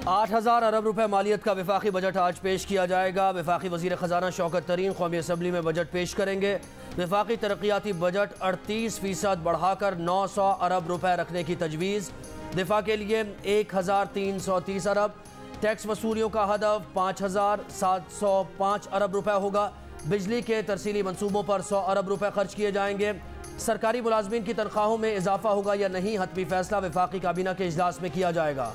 8,000 अरब रुपए मालियत का वफाकी बजट आज पेश किया जाएगा। वफाकी वज़ीर ख़जाना शौकत तरीन कौमी असम्बली में बजट पेश करेंगे। वफाकी तरक्याती बजट 38% बढ़ाकर 900 अरब रुपए रखने की तजवीज़। दिफा के लिए 1,330 अरब। टैक्स वसूलियों का हदफ 5,705 अरब रुपए होगा। बिजली के तरसीली मनसूबों पर 100 अरब रुपए खर्च किए जाएंगे। सरकारी मुलाजमीन की तनख्वाहों में इजाफा होगा या नहीं, हतमी फैसला वफाकी काबीना के इजलास में किया जाएगा।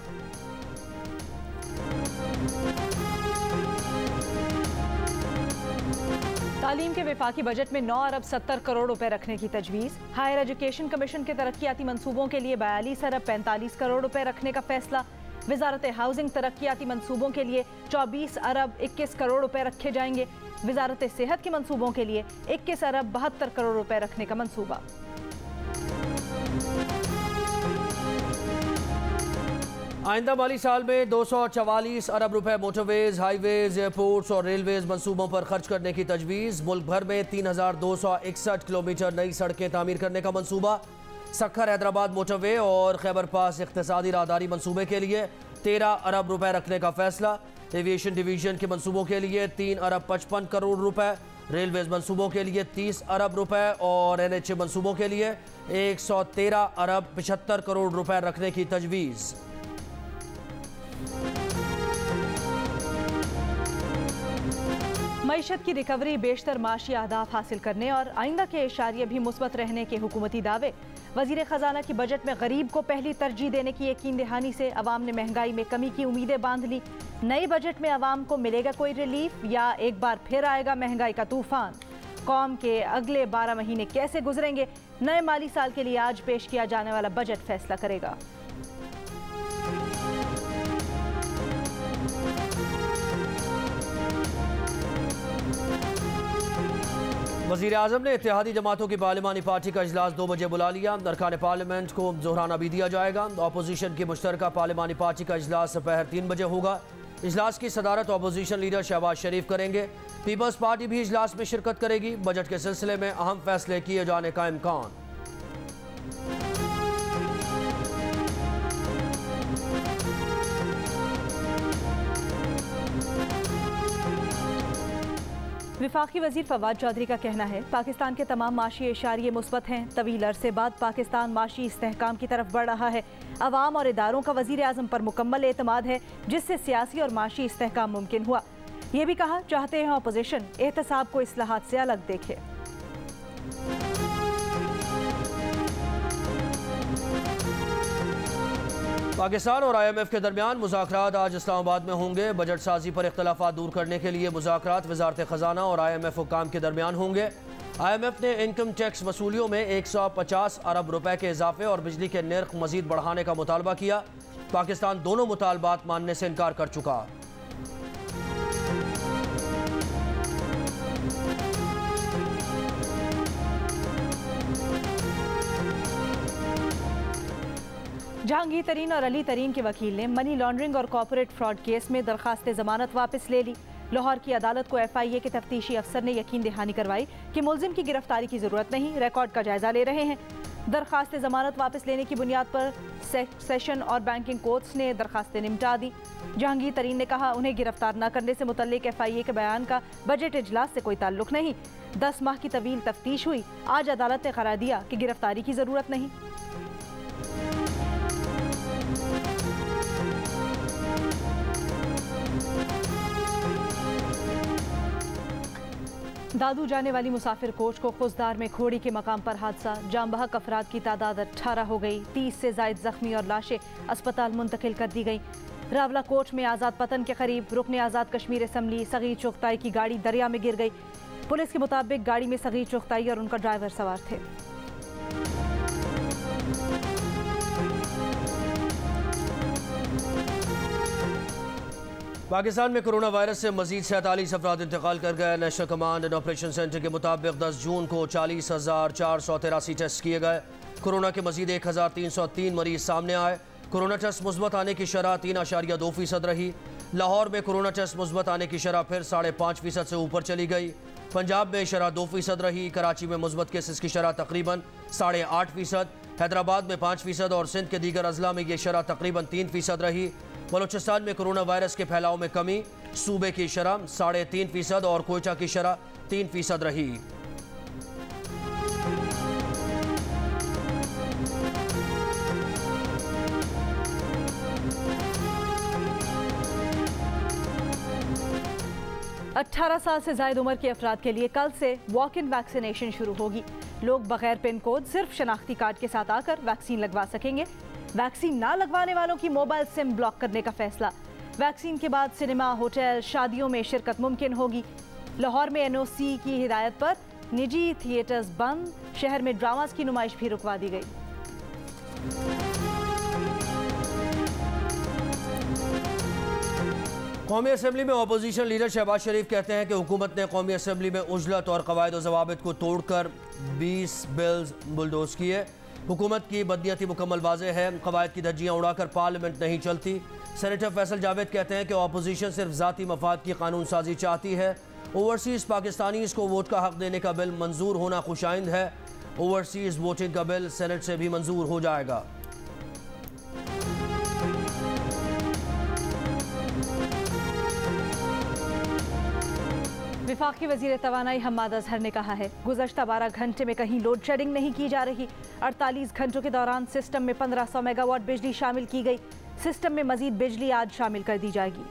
तालीम के वफाकी बजट में 9 अरब 70 करोड़ रुपए रखने की तजवीज़। हायर एजुकेशन कमीशन के तरक्याती मनसूबों के लिए 42 अरब 45 करोड़ रुपए रखने का फैसला। वजारत हाउसिंग तरक्याती मनसूबों के लिए 24 अरब 21 करोड़ रुपए रखे जाएंगे। वजारत सेहत के मनसूबों के लिए 21 अरब 72 करोड़ रुपए रखने का मनसूबा। आइंदा माली साल में 244 अरब रुपए मोटरवेज, हाईवेज, एयरपोर्ट्स और रेलवेज मनसूबों पर खर्च करने की तजवीज़। मुल्क भर में 3,261 किलोमीटर नई सड़कें तामीर करने का मनसूबा। सक्खर हैदराबाद मोटरवे और खैबर पास इख्तिसादी राहदारी मनसूबे के लिए 13 अरब रुपए रखने का फैसला। एविएशन डिवीजन के मनसूबों के लिए 3 अरब 55 करोड़ रुपए। रेलवेज मनसूबों के लिए 30 अरब रुपए और NHA मनसूबों के लिए 113 अरब 75 करोड़ रुपए रखने की तजवीज़। मईशत की रिकवरी, बेशतर माशी अहदाफ हासिल करने और आइंदा के इशारे भी मुस्बत रहने के हुकूमती दावे। वजीर खजाना की बजट में गरीब को पहली तरजीह देने की यकीन दहानी से अवाम ने महंगाई में कमी की उम्मीदें बांध ली। नए बजट में अवाम को मिलेगा कोई रिलीफ या एक बार फिर आएगा महंगाई का तूफान? कौम के अगले 12 महीने कैसे गुजरेंगे, नए माली साल के लिए आज पेश किया जाने वाला बजट फैसला करेगा। वज़ीर आज़म ने इत्तेहादी जमातों की पार्लिमानी पार्टी का इजलास 2 बजे बुला लिया। अरकान पार्लियामेंट को जोहराना भी दिया जाएगा। अपोजिशन की मुश्तरका पार्लिमानी पार्टी का इजलास दोपहर 3 बजे होगा। इजलास की सदारत अपोजिशन लीडर शहबाज शरीफ करेंगे। पीपल्स पार्टी भी इजलास में शिरकत करेगी। बजट के सिलसिले में अहम फैसले किए जाने का इम्कान। विफाकी वजीर फवाद चौधरी का कहना है, पाकिस्तान के तमाम माशी इशारे मुस्बत हैं। तवील अरसे बाद पाकिस्तान माशी इस्तेहकाम की तरफ बढ़ रहा है। अवाम और इदारों का वजीर आज़म पर मुकम्मल एतमाद है, जिससे सियासी और माशी इस्तेहकाम मुमकिन हुआ। ये भी कहा, चाहते हैं अपोजिशन एहतसाब को इस्लाहात से अलग देखे। पाकिस्तान और IMF के दरमियान मुज़ाकरात आज इस्लामाबाद में होंगे। बजट साजी पर इख्तलाफात दूर करने के लिए मुज़ाकरात वज़ारत ख़जाना और IMF हुक्काम के दरमियान होंगे। IMF ने इनकम टैक्स वसूलियों में 150 अरब रुपए के इजाफे और बिजली के नर्ख मजीद बढ़ाने का मुतालबा किया। पाकिस्तान दोनों मुतालबात मानने से इनकार कर चुका। जहांगीर तरीन और अली तरीन के वकील ने मनी लॉन्ड्रिंग और कॉर्पोरेट फ्रॉड केस में दरखास्त जमानत वापस ले ली। लाहौर की अदालत को FIA के तफ्तीशी अफसर ने यकीन दहानी करवाई कि मुलजिम की गिरफ्तारी की जरूरत नहीं, रिकॉर्ड का जायजा ले रहे हैं। दरखास्त जमानत वापस लेने की बुनियाद पर सेशन और बैंकिंग कोर्ट्स ने दरखास्तें निपटा दी। जहांगीर तरीन ने कहा, उन्हें गिरफ्तार न करने से मुतल्लिक FIA के बयान का बजट इजलास से कोई ताल्लुक नहीं। 10 माह की तवील तफ्तीश हुई, आज अदालत ने करार दिया कि गिरफ्तारी की जरूरत नहीं। दादू जाने वाली मुसाफिर कोच को खुजदार में खोड़ी के मकाम पर हादसा। जाम बहक अफराद की तादाद 18 हो गई। 30 से जायद जख्मी और लाशें अस्पताल मुंतकिल कर दी गई। रावला कोच में आज़ाद पतन के करीब रुकने आज़ाद कश्मीर असम्बली सगीर चुगताई की गाड़ी दरिया में गिर गई। पुलिस के मुताबिक गाड़ी में सगीर चुगताई और उनका ड्राइवर सवार थे। पाकिस्तान में कोरोना वायरस से मजीद 47 अफराद इंतकाल कर गए। National command and operation centre के मुताबिक 10 जून को 40,483 टेस्ट किए गए। कोरोना के मजीद 1,303 मरीज सामने आए। कोरोना टेस्ट मुस्बत आने की शरह 3.2% रही। लाहौर में कोरोना टेस्ट मुस्बत आने की शरह फिर 5.5% से ऊपर चली गई। पंजाब में शरह 2% रही। कराची में मुस्बत केसेस की शरह तकरीबन 8.5%, हैदराबाद में 5% और सिंध के दीगर अजला में ये शरह तकरीबन 3% रही। बलूचिस्तान में कोरोना वायरस के फैलाव में कमी, सूबे की शरह 3.5% और कोयटा की शरह 3% रही। अठारह साल से ज्यादा उम्र के अफराद के लिए कल से वॉक इन वैक्सीनेशन शुरू होगी। लोग बगैर पिन कोड सिर्फ शनाख्ती कार्ड के साथ आकर वैक्सीन लगवा सकेंगे। वैक्सीन ना लगवाने वालों की मोबाइल सिम ब्लॉक करने का फैसला। वैक्सीन के बाद सिनेमा, होटल, शादियों में शिरकत मुमकिन होगी। लाहौर में एनओसी की हिदायत पर निजी थिएटर्स बंद। शहर में ड्रामास की नुमाइश भी रुकवा दी गई। कौमी असम्बली में अपोजिशन लीडर शहबाज शरीफ कहते हैं कि हुकूमत ने कौमी असम्बली में उजलत और कवायद ज़वाबित को तोड़कर 20 बिल्स बुलडोज किए। हुकूमत की बदनीयती मुकम्मल वाज़ेह है, कवायद की धज्जियाँ उड़ाकर पार्लियामेंट नहीं चलती। सेनेटर फैसल जावेद कहते हैं कि अपोजिशन सिर्फ ज़ाती मफाद की कानून साजी चाहती है। ओवरसीज़ पाकिस्तानीज़ को वोट का हक देने का बिल मंजूर होना खुशाइंद है। ओवरसीज़ वोटिंग का बिल सेनेट से भी मंजूर हो जाएगा। विफाकी वज़ीर तवानाई हम्माद अजहर ने कहा है, गुज़श्ता 12 घंटे में कहीं लोड शेडिंग नहीं की जा रही। 48 घंटों के दौरान सिस्टम में 1500 मेगावाट बिजली शामिल की गई। सिस्टम में मजीद बिजली आज शामिल कर दी जाएगी।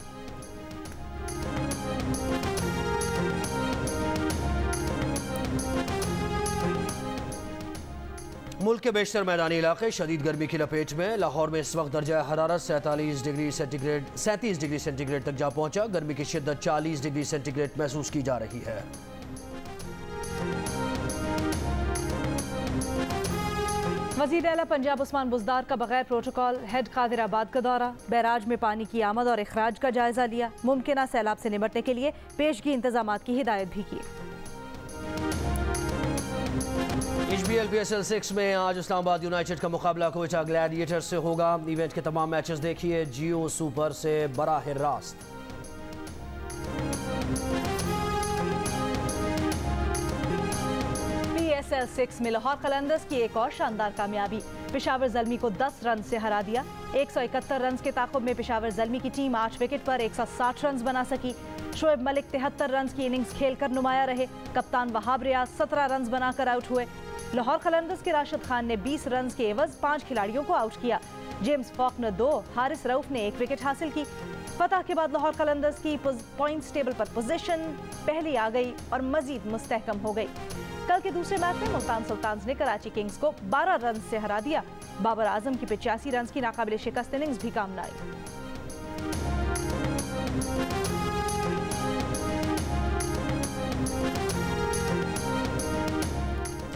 मुल्क के बेशतर मैदानी इलाके शदीद गर्मी की लपेट में। लाहौर में इस वक्त दर्जा हरारत 37 डिग्री सेंटीग्रेड तक जा पहुंचा। गर्मी की शिद्दत 40 डिग्री सेंटीग्रेड महसूस की जा रही है। वज़ीर आला पंजाब उस्मान बुज़दार का बगैर प्रोटोकॉल हेड कादिराबाद का दौरा। बैराज में पानी की आमद और इखराज का जायजा लिया। मुमकिन सैलाब से निपटने के लिए पेशगी इंतजाम की हिदायत भी की। HBL PSL 6 में आज इस्लामाबाद यूनाइटेड का मुकाबला कोयटा ग्लैडिएटर्स से होगा। इवेंट के तमाम मैचेस देखिए जियो सुपर से बराह रास्त। PSL 6 में लाहौर कलंदर्स की एक और शानदार कामयाबी। पेशावर ज़ल्मी को 10 रन से हरा दिया। 171 रन के ताक़ुब में पेशावर ज़ल्मी की टीम 8 विकेट पर 160 रन बना सकी। शोएब मलिक 73 रन की इनिंग्स खेलकर नुमाया रहे। कप्तान वहाब रियाज 17 रन बनाकर आउट हुए। लाहौर कलंदर्स के राशिद खान ने 20 रन के एवज 5 खिलाड़ियों को आउट किया। जेम्स फॉकनर 2, हारिस रऊफ ने 1 विकेट हासिल की। फतह के बाद लाहौर कलंदर्स की पॉइंट्स टेबल पर पोजीशन पहली आ गई और मजीद मुस्तहकम हो गई। कल के दूसरे मैच में मुल्तान सुल्तान्स ने कराची किंग्स को 12 रन से हरा दिया। बाबर आजम की 85 रन की नाकाबिले शिकस्त इनिंग्स भी काम न आई।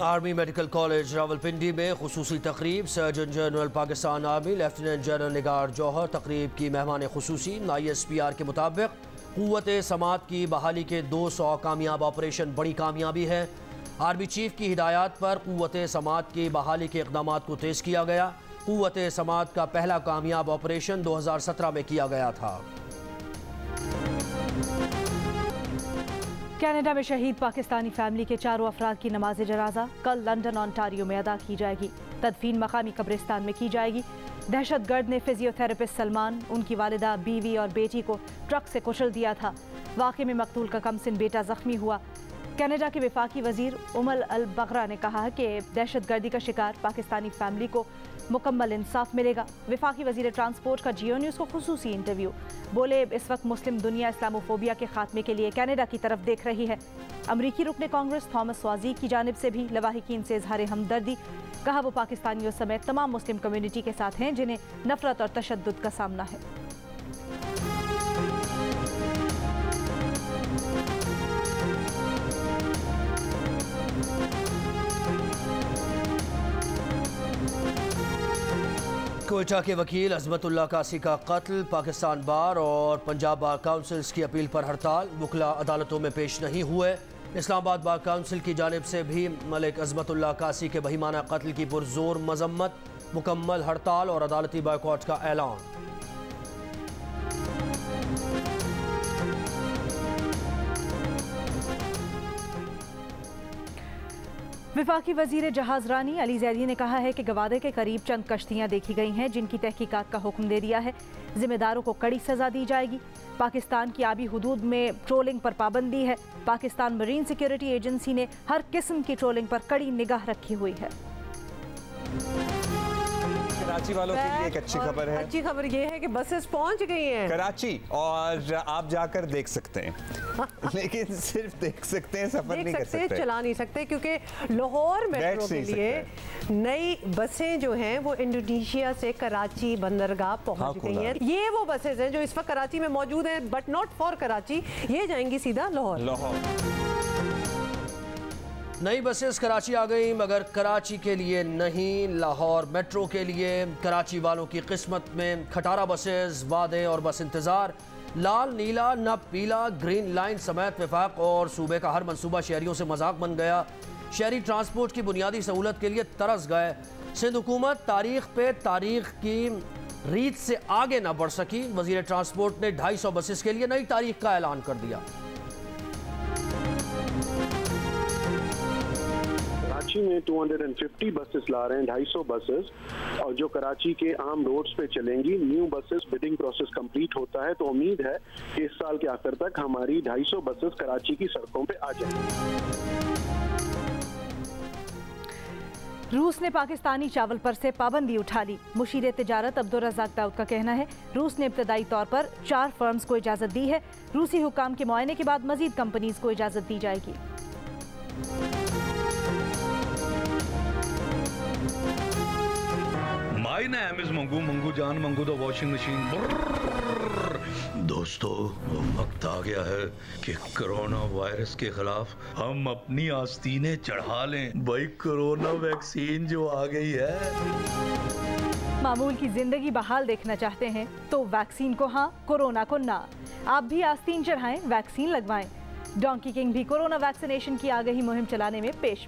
आर्मी मेडिकल कॉलेज रावलपिंडी में खुसूसी तकरीब। Surgeon general Pakistan army lieutenant general Nigar Johar तकरीब की मेहमान खुसूसी। ISPR के मुताबिक क़ुव्वत समात की बहाली के 200 कामयाब ऑपरेशन बड़ी कामयाबी है। आर्मी चीफ की हिदायत पर क़ुव्वत समात की बहाली के इक़दाम को तेज़ किया गया। क़ुव्वत समात का पहला कामयाब ऑपरेशन 2017 में किया गया था। कनाडा में शहीद पाकिस्तानी फैमिली के 4 अफराद की नमाज जनाजा कल लंदन ओंटारियो में अदा की जाएगी। तदफीन मकामी कब्रिस्तान में की जाएगी। दहशतगर्द ने फिजियोथेरेपिस्ट सलमान, उनकी वालिदा, बीवी और बेटी को ट्रक से कुचल दिया था। वाक़े में मकतूल का कमसिन बेटा जख्मी हुआ। कनाडा के वफाकी वजीर उमर अल बगरा ने कहा कि दहशतगर्दी का शिकार पाकिस्तानी फैमिली को मुकम्मल इंसाफ मिलेगा। वफाकी वजीर ट्रांसपोर्ट का जियो न्यूज़ को खुसूसी इंटरव्यू। बोले, इस वक्त मुस्लिम दुनिया इस्लामोफोबिया के खात्मे के लिए कनाडा की तरफ देख रही है। अमरीकी रुकने कांग्रेस थॉमस स्वाजी की जानिब से भी लवाहिकीन से इजहार हमदर्दी। कहा वो पाकिस्तानियों समेत तमाम मुस्लिम कम्युनिटी के साथ हैं जिन्हें नफरत और तशद्दुद का सामना है। कोयटा के वकील अजमतुल्लाह कासी का कत्ल। पाकिस्तान बार और पंजाब बार काउंसिल्स की अपील पर हड़ताल। वकला अदालतों में पेश नहीं हुए। इस्लामाबाद बार काउंसिल की जानिब से भी मलिक अजमतुल्लाह कासी के बहिमाना कत्ल की पुरजोर मजम्मत। मुकम्मल हड़ताल और अदालती बायकॉट का ऐलान। वफाकी वजीर जहाज रानी अली जैदी ने कहा है कि गवादे के करीब चंद कश्तियां देखी गई हैं जिनकी तहकीकात का हुक्म दे दिया है। जिम्मेदारों को कड़ी सजा दी जाएगी। पाकिस्तान की आबी हुदूद में ट्रोलिंग पर पाबंदी है। पाकिस्तान मरीन सिक्योरिटी एजेंसी ने हर किस्म की ट्रोलिंग पर कड़ी निगाह रखी हुई है। कराची वालों के लिए एक अच्छी खबर है। अच्छी खबर ये है कि बसेस पहुंच गई हैं कराची, और आप जाकर देख सकते हैं लेकिन सिर्फ देख सकते हैं, सफर नहीं कर सकते, चला नहीं सकते, क्योंकि लाहौर मेट्रो के लिए नई बसें जो हैं वो इंडोनेशिया से कराची बंदरगाह पहुंच गई हैं। ये वो बसेस हैं जो इस वक्त कराची में मौजूद हैं, बट नॉट फॉर कराची, ये जाएंगी सीधा लाहौर। नई बसेस कराची आ गई, मगर कराची के लिए नहीं, लाहौर मेट्रो के लिए। कराची वालों की किस्मत में खटारा बसेस, वादे और बस इंतज़ार। लाल नीला न पीला, ग्रीन लाइन समेत वफाक और सूबे का हर मनसूबा शहरियों से मजाक बन गया। शहरी ट्रांसपोर्ट की बुनियादी सहूलत के लिए तरस गए। सिंध हुकूमत तारीख पे तारीख की रीत से आगे न बढ़ सकी। वजीर ट्रांसपोर्ट ने 250 बसेस के लिए नई तारीख का ऐलान कर दिया। कराची में 250 बसेस ला रहे हैं, 250 बसेस, और जो कराची के आम रोड्स पे चलेंगी। New buses bidding process complete होता है, तो उम्मीद है कि इस साल के आखिर तक हमारी 250 बसेस कराची की सड़कों पे आ जाएंगी। रूस ने पाकिस्तानी चावल पर से पाबंदी उठा ली। मुशीर तिजारत अब्दुल रज़ाक दाऊद का कहना है रूस ने इब्तदाई तौर पर 4 फर्म्स को इजाज़त दी है। रूसी हुकाम के मुआयने के बाद मजीद कंपनीज को इजाज़त दी जाएगी। My name is Mangu Mangu जान मंगू द वॉशिंग मशीन। दोस्तों, वक्त आ गया है कि कोरोना वायरस के खिलाफ हम अपनी आस्तीनें चढ़ा लें। भाई, कोरोना वैक्सीन जो आ गई है। मामूल की जिंदगी बहाल देखना चाहते हैं तो वैक्सीन को हाँ, कोरोना को ना। आप भी आस्तीन चढ़ाएं, वैक्सीन लगवाएं। डोंकी किंग भी कोरोना वैक्सीनेशन की आगाही मुहिम चलाने में पेश।